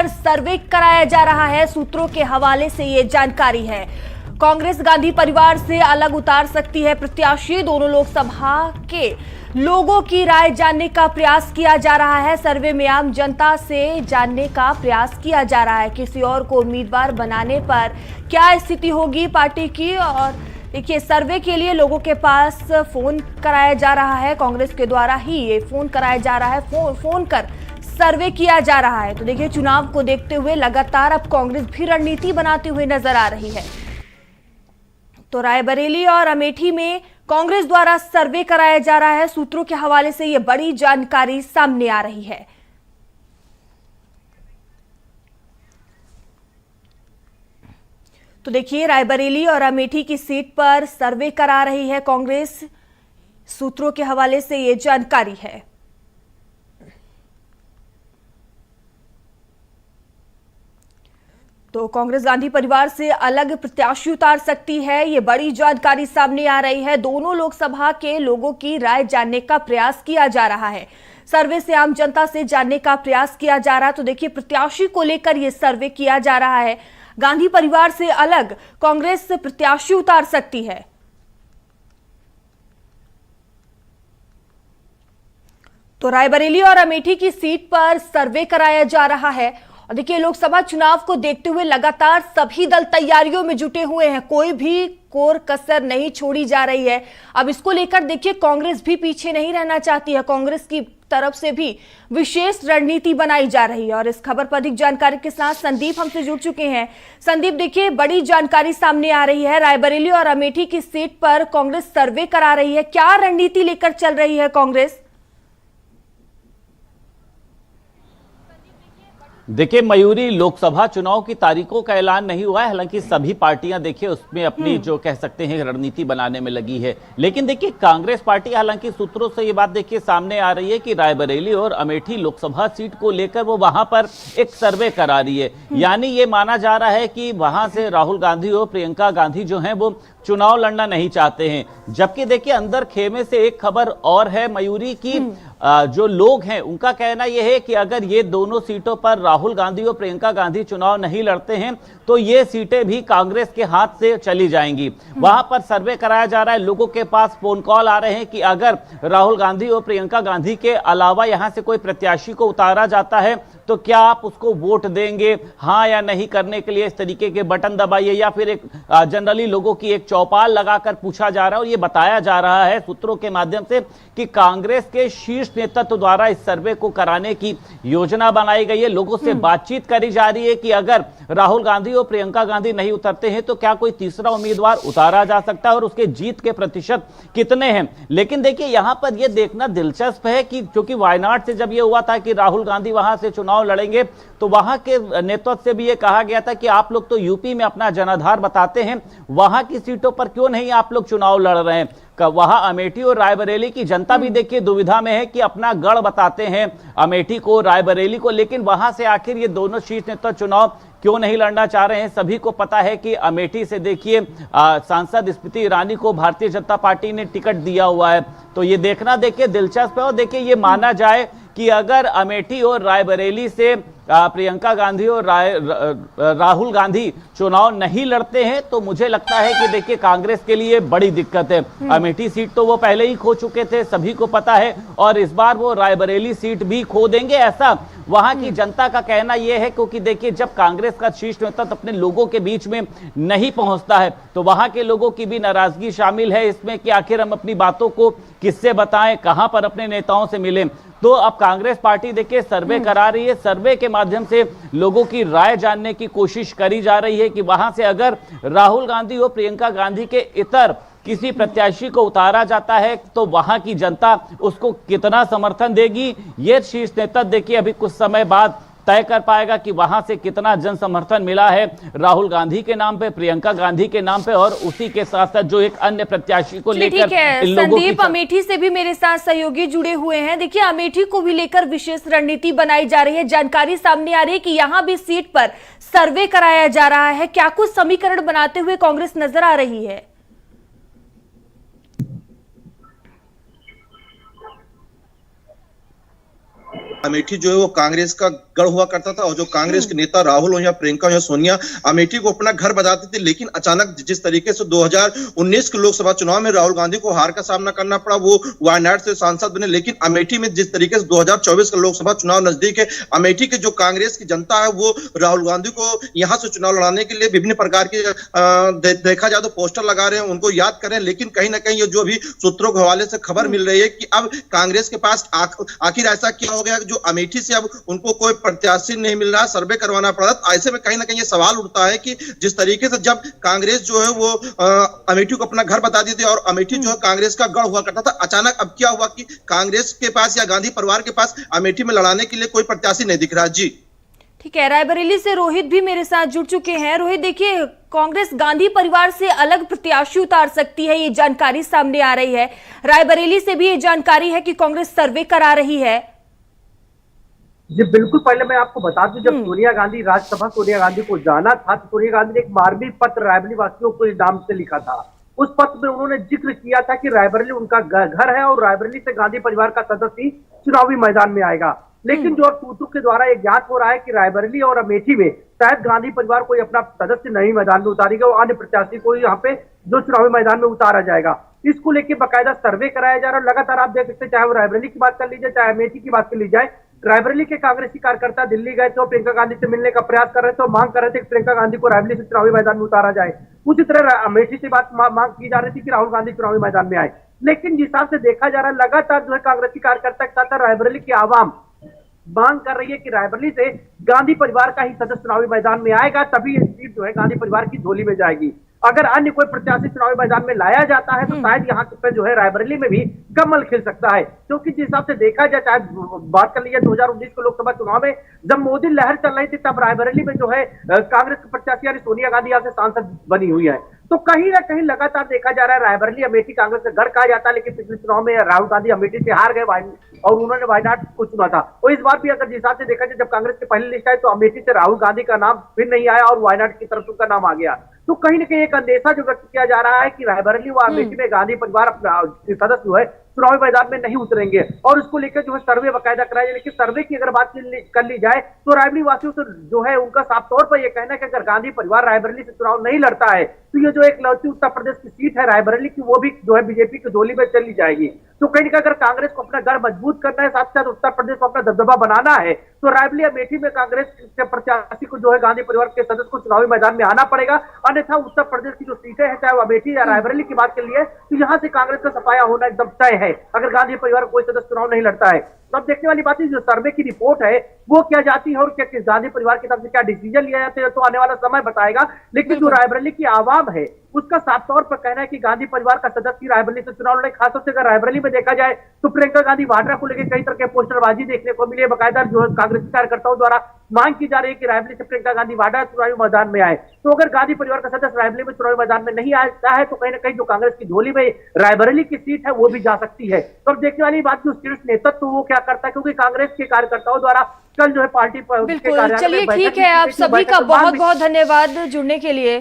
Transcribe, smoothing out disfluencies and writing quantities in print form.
सर्वे कराया जा रहा है। सूत्रों के हवाले से ये जानकारी है। कांग्रेस गांधी परिवार से अलग उतार सकती है प्रत्याशी। दोनों लोकसभा के लोगों की राय जानने का प्रयास किया जा रहा है। सर्वे में आम जनता से जानने का प्रयास किया जा रहा है किसी और को उम्मीदवार बनाने पर क्या स्थिति होगी पार्टी की। और देखिए, सर्वे के लिए लोगों के पास फोन कराया जा रहा है। कांग्रेस के द्वारा ही ये फोन कराया जा रहा है, फोन कर सर्वे किया जा रहा है। तो देखिए, चुनाव को देखते हुए लगातार अब कांग्रेस भी रणनीति बनाते हुए नजर आ रही है। तो रायबरेली और अमेठी में कांग्रेस द्वारा सर्वे कराया जा रहा है। सूत्रों के हवाले से यह बड़ी जानकारी सामने आ रही है। तो देखिए, रायबरेली और अमेठी की सीट पर सर्वे करा रही है कांग्रेस। सूत्रों के हवाले से यह जानकारी है। तो कांग्रेस गांधी परिवार से अलग प्रत्याशी उतार सकती है, ये बड़ी जानकारी सामने आ रही है। दोनों लोकसभा के लोगों की राय जानने का प्रयास किया जा रहा है। सर्वे से आम जनता से जानने का प्रयास किया जा रहा है। तो देखिए, प्रत्याशी को लेकर यह सर्वे किया जा रहा है। गांधी परिवार से अलग कांग्रेस प्रत्याशी उतार सकती है। तो रायबरेली और अमेठी की सीट पर सर्वे कराया जा रहा है। और देखिए, लोकसभा चुनाव को देखते हुए लगातार सभी दल तैयारियों में जुटे हुए हैं। कोई भी कोर कसर नहीं छोड़ी जा रही है। अब इसको लेकर देखिए, कांग्रेस भी पीछे नहीं रहना चाहती है। कांग्रेस की तरफ से भी विशेष रणनीति बनाई जा रही है। और इस खबर पर अधिक जानकारी के साथ संदीप हमसे जुड़ चुके हैं। संदीप, देखिए, बड़ी जानकारी सामने आ रही है। रायबरेली और अमेठी की सीट पर कांग्रेस सर्वे करा रही है। क्या रणनीति लेकर चल रही है कांग्रेस? देखिए मयूरी, लोकसभा चुनाव की तारीखों का ऐलान नहीं हुआ है। हालांकि सभी पार्टियां देखिए उसमें अपनी जो कह सकते हैं रणनीति बनाने में लगी है। लेकिन देखिए, कांग्रेस पार्टी, हालांकि सूत्रों से ये बात देखिए सामने आ रही है कि रायबरेली और अमेठी लोकसभा सीट को लेकर वो वहां पर एक सर्वे करा रही है। यानी ये माना जा रहा है कि वहां से राहुल गांधी और प्रियंका गांधी जो है वो चुनाव लड़ना नहीं चाहते हैं। जबकि देखिए, अंदर खेमे से एक खबर और है मयूरी की, जो लोग हैं उनका कहना यह है कि अगर ये दोनों सीटों पर राहुल गांधी और प्रियंका गांधी चुनाव नहीं लड़ते हैं तो ये सीटें भी कांग्रेस के हाथ से चली जाएंगी। वहां पर सर्वे कराया जा रहा है। लोगों के पास फोन कॉल आ रहे हैं कि अगर राहुल गांधी और प्रियंका गांधी के अलावा यहां से कोई प्रत्याशी को उतारा जाता है तो क्या आप उसको वोट देंगे, हाँ या नहीं करने के लिए इस तरीके के बटन दबाइए, या फिर एक जनरली लोगों की एक चौपाल लगाकर पूछा जा रहा है। और ये बताया जा रहा है सूत्रों के माध्यम से कि कांग्रेस के शीर्ष नेतृत्व द्वारा इस सर्वे को कराने की योजना बनाई गई है। लोगों से बातचीत करी जा रही है कि अगर राहुल गांधी और प्रियंका गांधी नहीं उतरते हैं तो क्या कोई तीसरा उम्मीदवार उतारा जा सकता है और उसके जीत के प्रतिशत कितने हैं। लेकिन देखिए, यहां पर यह देखना दिलचस्प है कि क्योंकि वायनाड से जब यह हुआ था कि राहुल गांधी वहां से चुनाव लड़ेंगे तो वहां के नेतृत्व से भी यह कहा गया था कि आप लोग तो यूपी में अपना जनाधार बताते हैं, वहां की सीटों पर क्यों नहीं आप लोग चुनाव लड़ रहे हैं। वहां अमेठी और रायबरेली की जनता भी देखिए दुविधा में है कि अपना गढ़ बताते हैं अमेठी को, रायबरेली को, लेकिन वहां से आखिर ये दोनों शीर्ष नेता चुनाव क्यों नहीं लड़ना चाह रहे हैं। सभी को पता है कि अमेठी से देखिए सांसद स्मृति ईरानी को भारतीय जनता पार्टी ने टिकट दिया हुआ है। तो ये देखना देखिए दिलचस्प है। और देखिए, ये माना जाए कि अगर अमेठी और रायबरेली से प्रियंका गांधी और राहुल गांधी चुनाव नहीं लड़ते हैं तो मुझे लगता है कि देखिए कांग्रेस के लिए बड़ी दिक्कत है। अमेठी सीट तो वो पहले ही खो चुके थे, सभी को पता है, और इस बार वो रायबरेली सीट भी खो देंगे, ऐसा वहां की जनता का कहना यह है। क्योंकि देखिए, जब कांग्रेस का शीर्ष नेतृत्व अपने लोगों के बीच में नहीं पहुंचता है तो वहां के लोगों की भी नाराजगी शामिल है इसमें कि आखिर हम अपनी बातों को किससे बताएं, कहां पर अपने नेताओं से मिलें। तो अब कांग्रेस पार्टी देखिए सर्वे करा रही है। सर्वे के माध्यम से लोगों की राय जानने की कोशिश करी जा रही है कि वहां से अगर राहुल गांधी और प्रियंका गांधी के इतर किसी प्रत्याशी को उतारा जाता है तो वहां की जनता उसको कितना समर्थन देगी, ये शीर्ष नेता देखिए अभी कुछ समय बाद तय कर पाएगा कि वहां से कितना जन समर्थन मिला है राहुल गांधी के नाम पे, प्रियंका गांधी के नाम पे, और उसी के साथ साथ जो एक अन्य प्रत्याशी को लेकर। ठीक है संदीप, अमेठी से भी मेरे साथ सहयोगी जुड़े हुए हैं। देखिए, अमेठी को भी लेकर विशेष रणनीति बनाई जा रही है। जानकारी सामने आ रही है कि यहां भी सीट पर सर्वे कराया जा रहा है। क्या कुछ समीकरण बनाते हुए कांग्रेस नजर आ रही है? अमेठी जो है वो कांग्रेस का गढ़ हुआ करता था और जो कांग्रेस के नेता राहुल हो या प्रियंका हो या सोनिया अमेठी को अपना घर बताते थे। लेकिन अचानक जिस तरीके से 2019 के लोकसभा चुनाव में राहुल गांधी को हार का सामना करना पड़ा, वो वायनाड से सांसद बने, लेकिन अमेठी में जिस तरीके से 2024 का लोकसभा चुनाव नजदीक है, अमेठी की जो कांग्रेस की जनता है वो राहुल गांधी को यहां से चुनाव लड़ाने के लिए विभिन्न प्रकार के देखा जाए तो पोस्टर लगा रहे हैं, उनको याद कर रहे हैं। लेकिन कहीं ना कहीं ये जो भी सूत्रों के हवाले से खबर मिल रही है कि अब कांग्रेस के पास आखिर ऐसा क्या हो गया जो अमेठी से अब उनको कोई प्रत्याशी नहीं मिल रहा, सर्वे करवाना पड़ा। ऐसे में कहीं ना कहीं ये सवाल उठता है कि जिस तरीके से जब कांग्रेस जो है वो अमेठी को अपना घर बता दी थी और अमेठी जो है कांग्रेस का गढ़ हुआ करता था, अचानक अब क्या हुआ कि कांग्रेस के पास या गांधी परिवार के पास अमेठी में लड़ाने के लिए कोई प्रत्याशी नहीं दिख रहा। जी ठीक है, रायबरेली से रोहित भी मेरे साथ जुड़ चुके हैं। रोहित, देखिए, कांग्रेस गांधी परिवार से अलग प्रत्याशी उतार सकती है, ये जानकारी सामने आ रही है। रायबरेली से भी ये जानकारी है कि कांग्रेस सर्वे करा रही है। जी बिल्कुल, पहले मैं आपको बता दूं, जब सोनिया गांधी राज्यसभा सोनिया गांधी को जाना था तो सोनिया गांधी ने एक मार्मिक पत्र रायबरेली वासियों को इस नाम से लिखा था। उस पत्र में उन्होंने जिक्र किया था कि रायबरेली उनका घर है और रायबरेली से गांधी परिवार का सदस्य चुनावी मैदान में आएगा। लेकिन जो सूत्रों के द्वारा एक ज्ञात हो रहा है कि रायबरेली और अमेठी में शायद गांधी परिवार कोई अपना सदस्य नहीं मैदान में उतारेगा और अन्य प्रत्याशी को यहाँ पे जो चुनावी मैदान में उतारा जाएगा। इसको लेकर बाकायदा सर्वे कराया जा रहा है। लगातार आप देख सकते हैं, चाहे वो रायबरेली की बात कर लीजिए, चाहे अमेठी की बात कर ली जाए, रायबरेली के कांग्रेसी कार्यकर्ता दिल्ली गए थे और प्रियंका गांधी से मिलने का प्रयास कर रहे थे और मांग कर रहे थे कि प्रियंका गांधी को रायबरेली से चुनावी मैदान में उतारा जाए। उसी तरह अमेठी से बात मांग की जा रही थी कि राहुल गांधी चुनावी मैदान में आए। लेकिन जिस हिसाब से देखा जा रहा है, लगातार जो है कांग्रेसी कार्यकर्ता के साथ रायबरेली की आवाम मांग कर रही है कि रायबरेली से गांधी परिवार का ही सदस्य चुनावी मैदान में आएगा, तभी ये सीट जो है गांधी परिवार की झोली में जाएगी। अगर अन्य कोई प्रत्याशी चुनावी मैदान में लाया जाता है तो शायद यहाँ पे जो है रायबरेली में भी कमल खिल सकता है। क्योंकि जिस हिसाब से देखा जाए, चाहे बात कर लीजिए 2019 के लोकसभा चुनाव में जब मोदी लहर चल रही थी, तब रायबरेली में जो है कांग्रेस के प्रत्याशी यानी सोनिया गांधी यहाँ से सांसद बनी हुई है। तो कहीं ना कहीं लगातार देखा जा रहा है रायबरेली अमेठी कांग्रेस का गढ़ कहा जाता है। लेकिन पिछले चुनाव में राहुल गांधी अमेठी से हार गए और उन्होंने वायनाड को चुना था। और इस बार भी अगर जिस हिसाब से देखा जाए, जब कांग्रेस की पहली लिस्ट आई तो अमेठी से राहुल गांधी का नाम फिर नहीं आया और वायनाड की तरफ उनका नाम आ गया। तो कहीं ना कहीं एक अंदेशा जो व्यक्त किया जा रहा है कि रायबरेली व अमेठी में गांधी परिवार अपना सदस्य जो है चुनावी मैदान में नहीं उतरेंगे और उसको लेकर जो है सर्वे बाकायदा कराया जाए। लेकिन सर्वे की अगर बात कर ली जाए तो रायबरेली वासियों से जो है उनका साफ तौर पर यह कहना है कि अगर गांधी परिवार रायबरेली से चुनाव नहीं लड़ता है तो ये जो एक लौती उत्तर प्रदेश की सीट है रायबरेली की, वो भी जो है बीजेपी की झोली में चली जाएगी। तो कहीं ना कहीं अगर कांग्रेस को अपना गढ़ मजबूत करना है, साथ साथ उत्तर प्रदेश को अपना दबदबा बनाना है, तो रायबरेली अमेठी में कांग्रेस के प्रत्याशी को जो है गांधी परिवार के सदस्य को चुनावी मैदान में आना पड़ेगा। अन्यथा उत्तर प्रदेश की जो सीटें हैं, चाहे वो अमेठी या रायबरेली की बात कर लिए, तो यहाँ से कांग्रेस का सफाया होना एकदम तय है अगर गांधी परिवार कोई सदस्य चुनाव नहीं लड़ता है। तो अब देखने वाली बात है जो सर्वे की रिपोर्ट है वो क्या जाती है और क्या किस गांधी परिवार की तरफ से क्या डिसीजन लिया जाता है तो आने वाला समय बताएगा। लेकिन जो रायबरेली की आवाम है उसका साफ तौर पर कहना है कि गांधी परिवार का सदस्य रायबरेली से चुनाव लड़े। खासतौर से अगर रायबरेली में देखा जाए तो प्रियंका गांधी वाड्रा को लेकर कई तरह के पोस्टरबाजी देखने को मिली है। बाकायदा जो कांग्रेसी कार्यकर्ताओं द्वारा मांग की जा रही है कि रायबरेली से प्रियंका गांधी वाड्रा चुनावी मैदान में आए। तो अगर गांधी परिवार का सदस्य रायबरेली में चुनावी मैदान में नहीं आता है तो कहीं ना कहीं जो कांग्रेस की झोली में रायबरेली की सीट है वो भी जा सकती है। तो अब देखने वाली बात शीर्ष नेतृत्व वो क्या करता है, क्योंकि कांग्रेस के कार्यकर्ताओं द्वारा कल जो है पार्टी बिल्कुल, चलिए ठीक है, आप सभी का बहुत बहुत धन्यवाद जुड़ने के लिए।